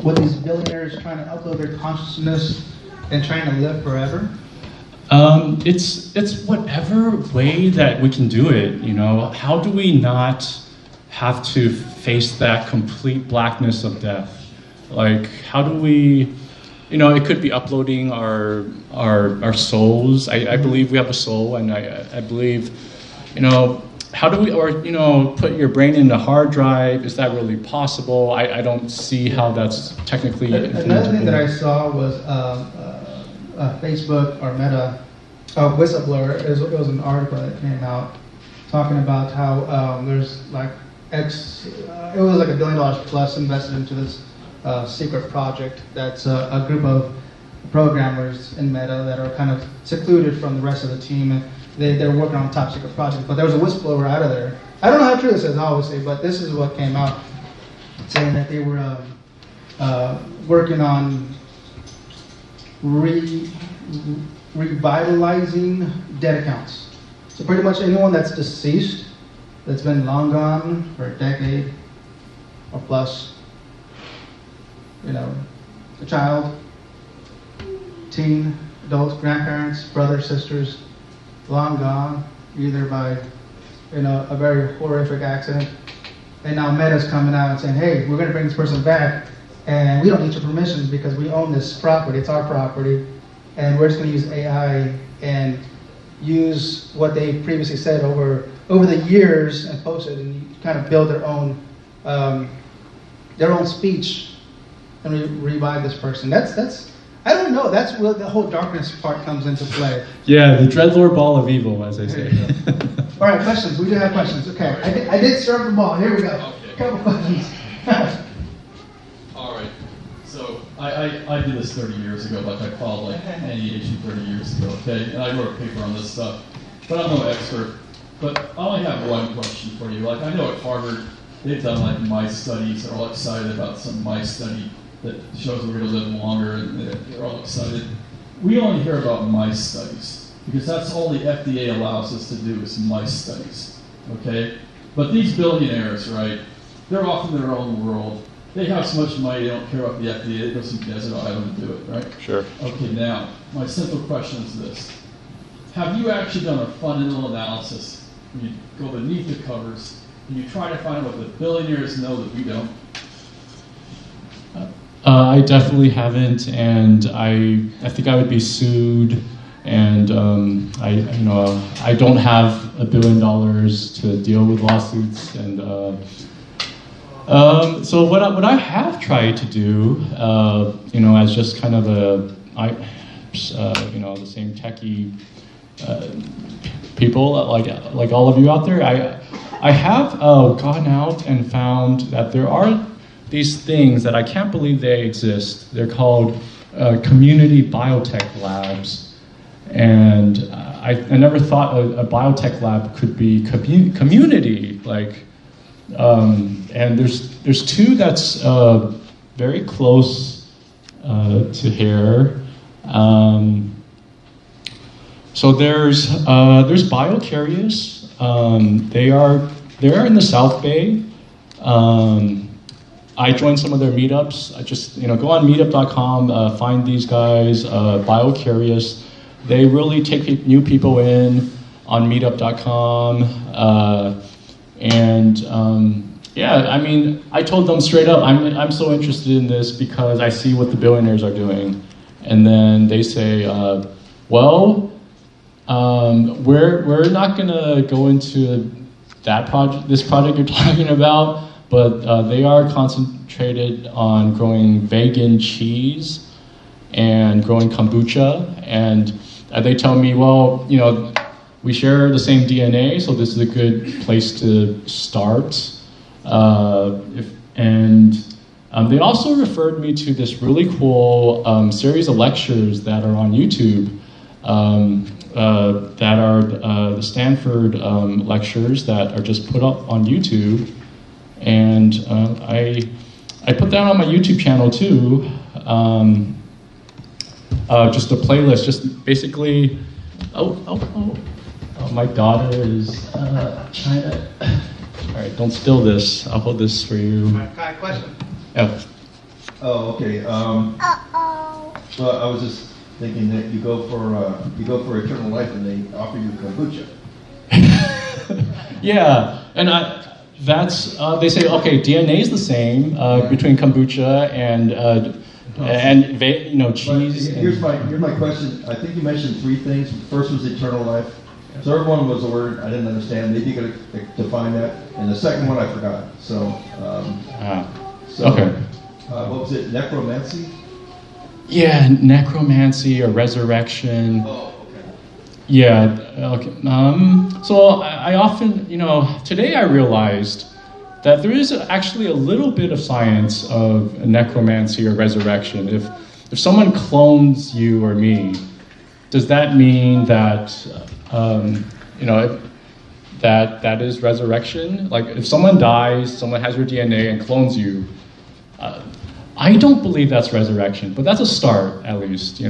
[SPEAKER 1] what these billionaires trying to upload their consciousness and trying to live forever?
[SPEAKER 3] It's whatever way that we can do it, you know. How do we not have to face that complete blackness of death? Like, how do we, you know, it could be uploading our souls. I believe we have a soul, and I believe, you know, how do we, or, you know, put your brain in a hard drive? Is that really possible? I don't see how that's technically
[SPEAKER 1] Another thing that I saw was Facebook or Meta, whistleblower. It was an article that came out talking about how there's like it was like $1 billion plus invested into this secret project that's a group of programmers in Meta that are kind of secluded from the rest of the team, and they're working on a top secret project. But there was a whistleblower out of there. I don't know how true this is, obviously, but this is what came out, saying that they were working on revitalizing dead accounts. So pretty much anyone that's deceased, that's been long gone for a decade or plus, you know, a child, teen, adults, grandparents, brothers, sisters, long gone, either by, you know, a very horrific accident. And now Meta's coming out and saying, hey, we're going to bring this person back, and we don't need your permission because we own this property. It's our property, and we're just going to use AI and use what they previously said over the years and posted, and kind of build their own speech and revive this person. That's I don't know. That's where the whole darkness part comes into play.
[SPEAKER 3] Yeah, the dreadlord ball of evil, as they say.
[SPEAKER 1] All right, questions. We do have questions. Okay, I did serve the ball. Here we go.
[SPEAKER 11] Okay.
[SPEAKER 1] A couple questions.
[SPEAKER 11] All right. So I did this 30 years ago, like I followed like any issue 30 years ago. Okay, and I wrote a paper on this stuff, but I'm no expert. But I only have one question for you. Like, I know at Harvard they've done like mice studies. They're all excited about some mice study that shows we're going to live longer, and they're all excited. We only hear about mice studies because that's all the FDA allows us to do is mice studies, okay? But these billionaires, right, they're off in their own world. They have so much money, they don't care about the FDA. They go to some desert island and do it, right?
[SPEAKER 8] Sure.
[SPEAKER 11] Okay, now, my simple question is this. Have you actually done a fundamental analysis when you go beneath the covers and you try to find out what the billionaires know that we don't?
[SPEAKER 3] I definitely haven't, and I think I would be sued, and I don't have $1 billion to deal with lawsuits, and so what I have tried to do, as just kind of the same techie people like all of you out there, I have gone out and found that there are these things that I can't believe they exist. They're called community biotech labs. And I never thought a biotech lab could be community. And there's two that's very close to here. So there's BioCurious. They're in the South Bay. I joined some of their meetups. I just, go on meetup.com, find these guys, BioCurious. They really take new people in on meetup.com. I told them straight up, I'm so interested in this because I see what the billionaires are doing. And then they say, we're not gonna go into this project you're talking about, but they are concentrated on growing vegan cheese and growing kombucha. And they tell me, we we share the same DNA, so this is a good place to start. They also referred me to this really cool series of lectures that are on YouTube, that are the Stanford lectures that are just put up on YouTube. And I put that on my YouTube channel too, just a playlist, just basically, my daughter is trying to, all right, don't steal this, I'll hold this for you.
[SPEAKER 1] Question.
[SPEAKER 3] Yeah.
[SPEAKER 12] Oh, okay. Well, I was just thinking that you go for eternal life and they offer you kombucha.
[SPEAKER 3] Yeah, and they say, okay, DNA is the same between kombucha and cheese.
[SPEAKER 12] Here's my question. I think you mentioned 3 things. First was eternal life. Third one was a word I didn't understand. Maybe you could define that. And the second one I forgot.
[SPEAKER 3] Okay.
[SPEAKER 12] What was it? Necromancy?
[SPEAKER 3] Yeah, necromancy or resurrection.
[SPEAKER 12] Oh, okay.
[SPEAKER 3] Yeah. Okay. So I often, today I realized that there is actually a little bit of science of necromancy or resurrection. If someone clones you or me, does that mean that that is resurrection? Like if someone dies, someone has your DNA and clones you, I don't believe that's resurrection, but that's a start at least,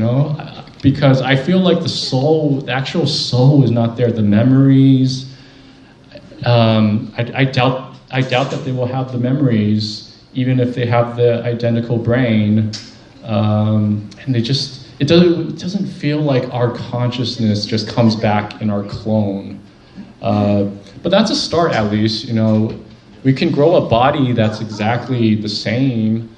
[SPEAKER 3] because I feel like the actual soul is not there. The memories, I doubt that they will have the memories, even if they have the identical brain, and it doesn't feel like our consciousness just comes back in our clone. But that's a start at least, We can grow a body that's exactly the same,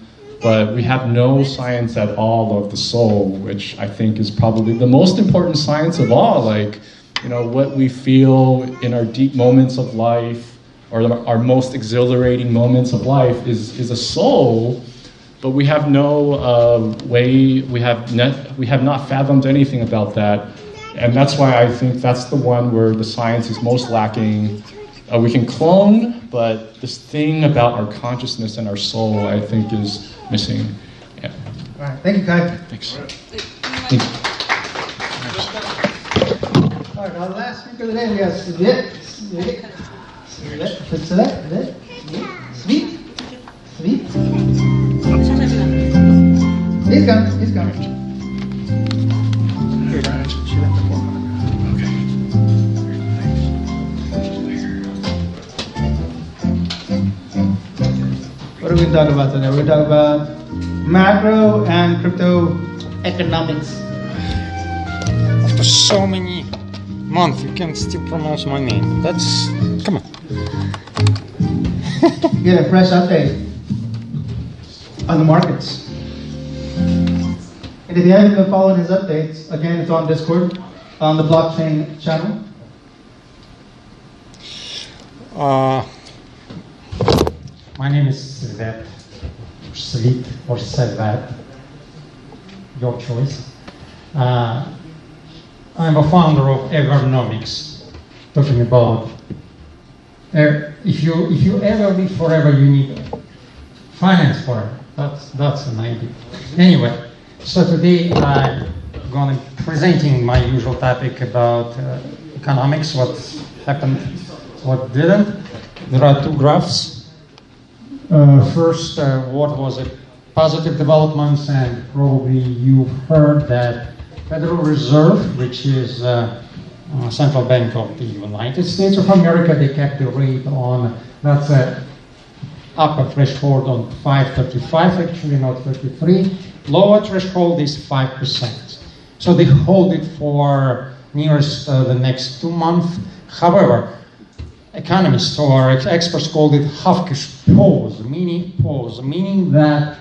[SPEAKER 3] but we have no science at all of the soul, which I think is probably the most important science of all. Like, what we feel in our deep moments of life, or our most exhilarating moments of life is a soul, but we have no way, we have not fathomed anything about that. And that's why I think that's the one where the science is most lacking. We can clone, but this thing about our consciousness and our soul, I think, is missing. Yeah.
[SPEAKER 1] All right. Thank you, Kai.
[SPEAKER 3] Thanks.
[SPEAKER 1] Thank you. All right, our last speaker of the day, we have Sweet. He's coming. What are we going to talk about today? We're going to talk about macro and crypto economics.
[SPEAKER 13] After so many months, you can still pronounce my name. Come on.
[SPEAKER 1] Get a fresh update on the markets. And if you haven't been following his updates, again, it's on Discord, on the blockchain channel.
[SPEAKER 13] My name is Svet, Svit or Servet, your choice. I'm a founder of Evernomics, talking about if you ever live forever, you need finance forever. That's an idea. Anyway, so today I'm going to be presenting my usual topic about economics, what happened, what didn't. There are 2 graphs. First, what was a positive developments, and probably you've heard that Federal Reserve, which is central bank of the United States of America, they kept the rate on, that's a upper threshold on 5.35, actually not 33. Lower threshold is 5%. So they hold it for nearest the next 2 months. However, economists or experts called it hawkish pause, meaning that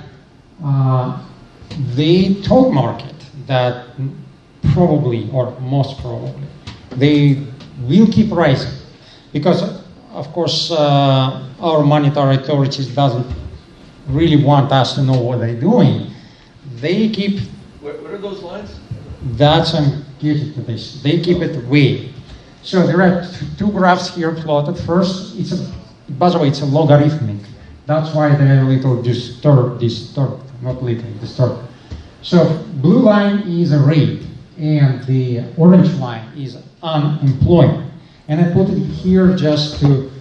[SPEAKER 13] the stock market that probably, or most probably, they will keep rising because, of course, our monetary authorities doesn't really want us to know what they're doing. They keep.
[SPEAKER 8] What are those lines?
[SPEAKER 13] That's I'm getting to this. They keep it way. So there are two graphs here plotted. First, by the way, it's a logarithmic. That's why they're a little disturbed, not little, disturbed. So blue line is a rate, and the orange line is unemployment. And I put it here just to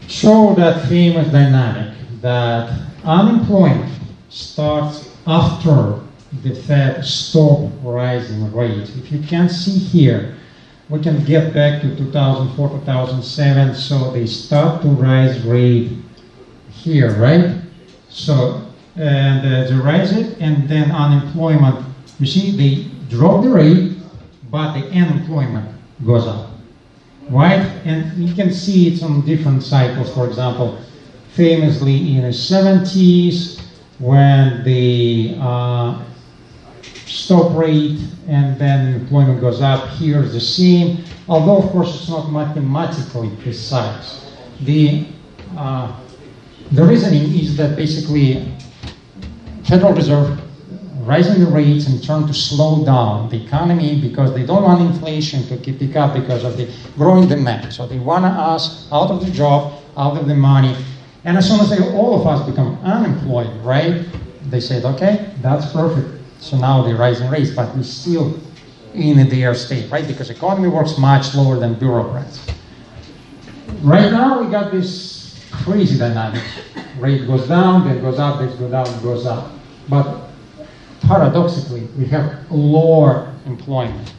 [SPEAKER 13] show that famous dynamic that unemployment starts after the Fed stop rising rate. If you can see here, we can get back to 2004, 2007, so they start to rise rate here, right? So, and they rise it, and then unemployment, you see, they drop the rate, but the unemployment goes up, right? And you can see it on different cycles. For example, famously in the 70s, when the stop rate and then employment goes up, here is the same, although of course it's not mathematically precise. The reasoning is that basically Federal Reserve rising the rates and trying to slow down the economy because they don't want inflation to pick up because of the growing demand. So they want us out of the job, out of the money, and as soon as all of us become unemployed, right, they said, okay, that's perfect. So now they're rising rates, but we're still in their state, right? Because economy works much slower than bureaucrats. Right now, we got this crazy dynamic. Rate goes down, then goes up, then goes down, goes up. But paradoxically, we have lower employment.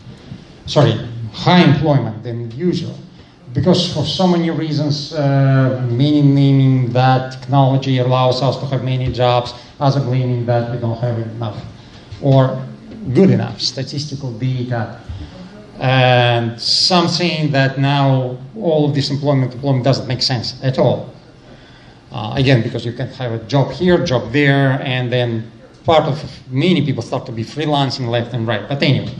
[SPEAKER 13] Sorry, high employment than usual. Because for so many reasons, meaning that technology allows us to have many jobs, other blaming that we don't have enough or good enough statistical data, and some saying that now all of this employment doesn't make sense at all. Again, because you can have a job here, job there, and then part of many people start to be freelancing left and right. But anyway,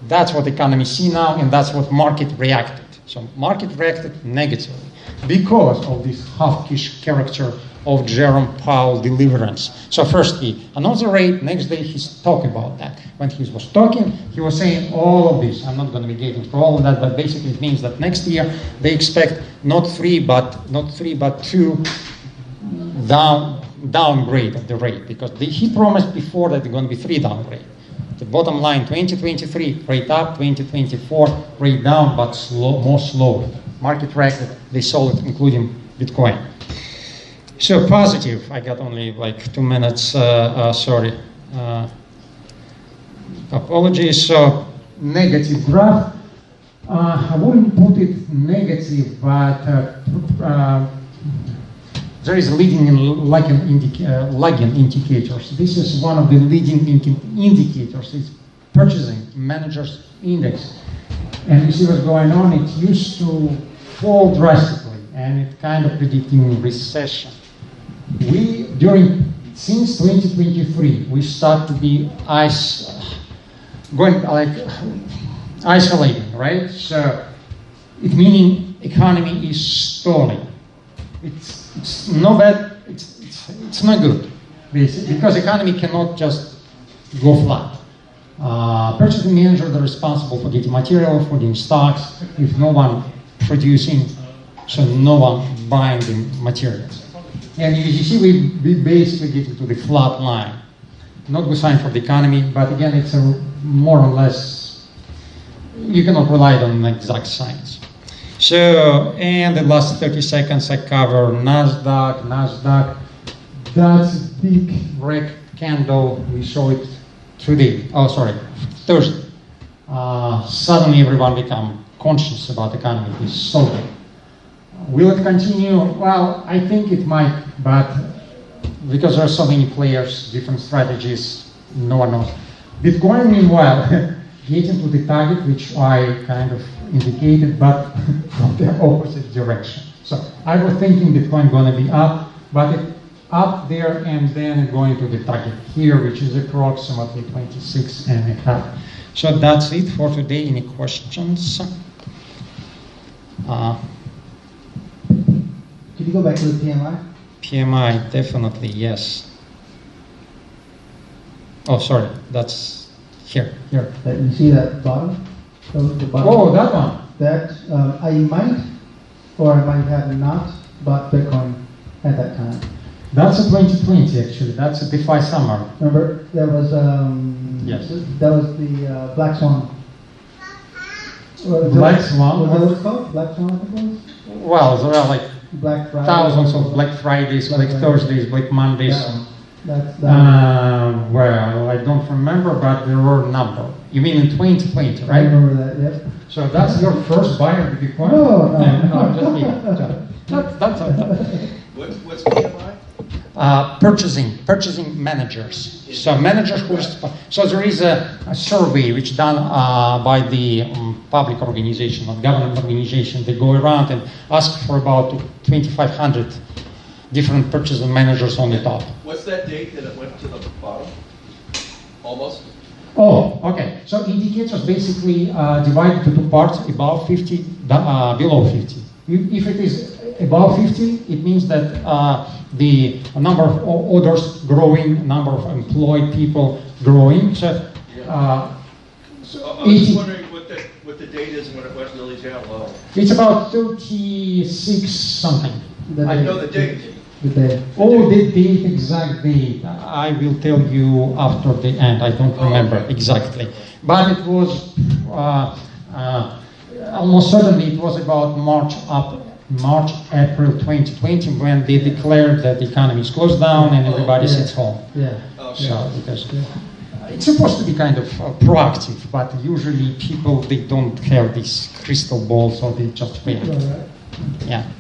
[SPEAKER 13] that's what the economy see now, and that's what market reacted. So market reacted negatively because of this hawkish character of Jerome Powell deliverance. So first he announced the rate, next day he's talking about that. When he was talking, he was saying all of this. I'm not going to be getting into all of that, but basically it means that next year they expect not three, but two downgrade of the rate, because he promised before that they're going to be 3 downgrade. The bottom line, 2023 rate up, 2024 rate down, but more slowly. Market reacted, they sold it, including Bitcoin. So positive, I got only like 2 minutes, sorry. Apologies. So negative graph, I wouldn't put it negative, but there is leading and lagging indicators. This is one of the leading indicators. It's purchasing managers index. And you see what's going on. It used to fall drastically, and it kind of predicting recession. Since 2023, we start to be isolating, right? So it meaning economy is stalling. It's not bad. It's not good, because economy cannot just go flat. Purchasing managers are responsible for getting material, for getting stocks. If no one producing, so no one buying the materials. And you see, we basically get into the flat line. Not good sign for the economy, but again, it's a more or less, you cannot rely on exact science. So, and the last 30 seconds I cover NASDAQ. That's a big red candle. We show it today. Thursday. Suddenly everyone become conscious about the economy. It's so big. Will it continue? Well, I think it might, but because there are so many players, different strategies, no one knows. Bitcoin, meanwhile, getting to the target, which I kind of indicated, but from the opposite direction. So I was thinking Bitcoin going to be up, but it up there and then going to the target here, which is approximately 26.5. So that's it for today. Any questions?
[SPEAKER 1] Could you go back to the PMI?
[SPEAKER 13] PMI, definitely, yes. Oh, sorry, that's here.
[SPEAKER 1] You see that bottom? The bottom?
[SPEAKER 13] Oh, that one.
[SPEAKER 1] that I might or I might have not bought Bitcoin at that time.
[SPEAKER 13] That's a 2020 actually. That's a DeFi summer.
[SPEAKER 1] Remember, there was
[SPEAKER 13] Yes.
[SPEAKER 1] that was the Black Swan.
[SPEAKER 13] Black Swan?
[SPEAKER 1] Was that what it's called? Black Swan, I think it was?
[SPEAKER 13] Well, there are like
[SPEAKER 1] Black Friday.
[SPEAKER 13] thousands of Black Fridays, Black Thursdays, Black Mondays.
[SPEAKER 1] Yeah. That's
[SPEAKER 13] Well, I don't remember, but there were a number. You mean in 2020,
[SPEAKER 1] I
[SPEAKER 13] right?
[SPEAKER 1] remember that, yep.
[SPEAKER 13] So that's your first buy of Bitcoin?
[SPEAKER 1] No,
[SPEAKER 13] I'm just kidding. That's
[SPEAKER 5] What's PMI?
[SPEAKER 13] Purchasing managers. So managers who so there is a survey which done by the public organization, not government organization. They go around and ask for about 2,500 different purchasing managers on the top.
[SPEAKER 5] What's that date that it went to the bottom? Almost?
[SPEAKER 13] Oh, okay. So indicators basically divided into two parts: above 50, below 50. If it is above 50, it means that the number of orders growing, number of employed people growing. So,
[SPEAKER 5] I was just wondering what the date is and when it went really down low.
[SPEAKER 13] it's about 36 something.
[SPEAKER 5] I know the date.
[SPEAKER 1] The day.
[SPEAKER 13] Oh, the date, exact date. I will tell you after the end. I don't remember exactly. But it was almost certainly it was about March, April 2020 when they declared that the economy is closed down and everybody sits home.
[SPEAKER 1] Yeah.
[SPEAKER 13] So because it's supposed to be kind of proactive, but usually people they don't have this crystal ball, so they just wait.
[SPEAKER 1] Right.
[SPEAKER 13] Yeah.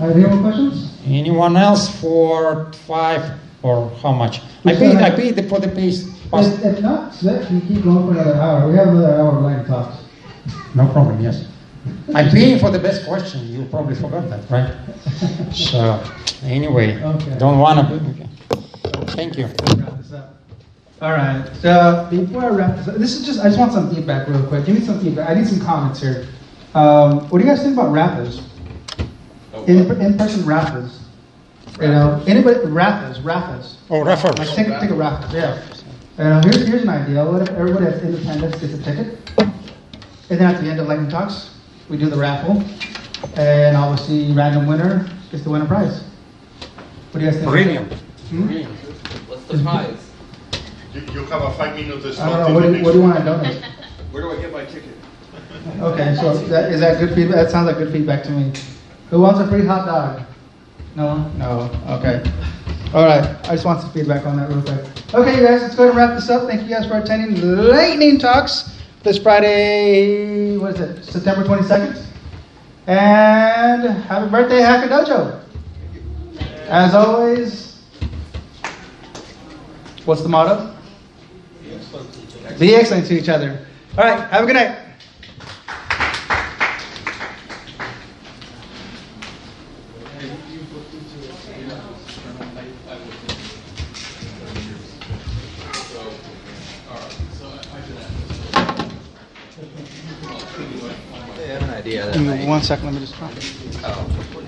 [SPEAKER 1] Any more questions?
[SPEAKER 13] Anyone else for 5 or how much? I paid for the paste.
[SPEAKER 1] If not, Slick, you keep going for another hour. We have another hour of line talks.
[SPEAKER 13] No problem, yes. I'm paying for the best question. You probably forgot that, right? So, anyway,
[SPEAKER 1] Okay.
[SPEAKER 13] don't want to. Okay. Thank you.
[SPEAKER 1] Wrap this up. All right. So before I wrap this up, I just want some feedback real quick. Give me some feedback. I need some comments here. What do you guys think about rappers? In-person rappers. You know, anybody rappers.
[SPEAKER 13] Oh, rappers.
[SPEAKER 1] Like take a rapper. Yeah. Here's an idea. What if everybody that's independent gets a ticket, and then at the end of Lightning Talks, we do the raffle, and obviously random winner gets to win a prize. What do you guys think?
[SPEAKER 13] Brilliant.
[SPEAKER 1] Brilliant.
[SPEAKER 10] What's the prize?
[SPEAKER 9] You have a 5 minutes.
[SPEAKER 1] I don't know. What do you want to donate?
[SPEAKER 5] Where do I get my ticket?
[SPEAKER 1] Okay, so is that good feedback? That sounds like good feedback to me. Who wants a free hot dog? No one? No. Okay. All right. I just want some feedback on that real quick. Okay, you guys, let's go ahead and wrap this up. Thank you guys for attending Lightning Talks this Friday, what is it, September 22nd? And happy birthday, Hacker Dojo. As always, what's the motto? Be excellent to each other. All right, have a good night.
[SPEAKER 10] I have an idea.
[SPEAKER 1] Give me 1 second, let me just try.
[SPEAKER 10] Oh.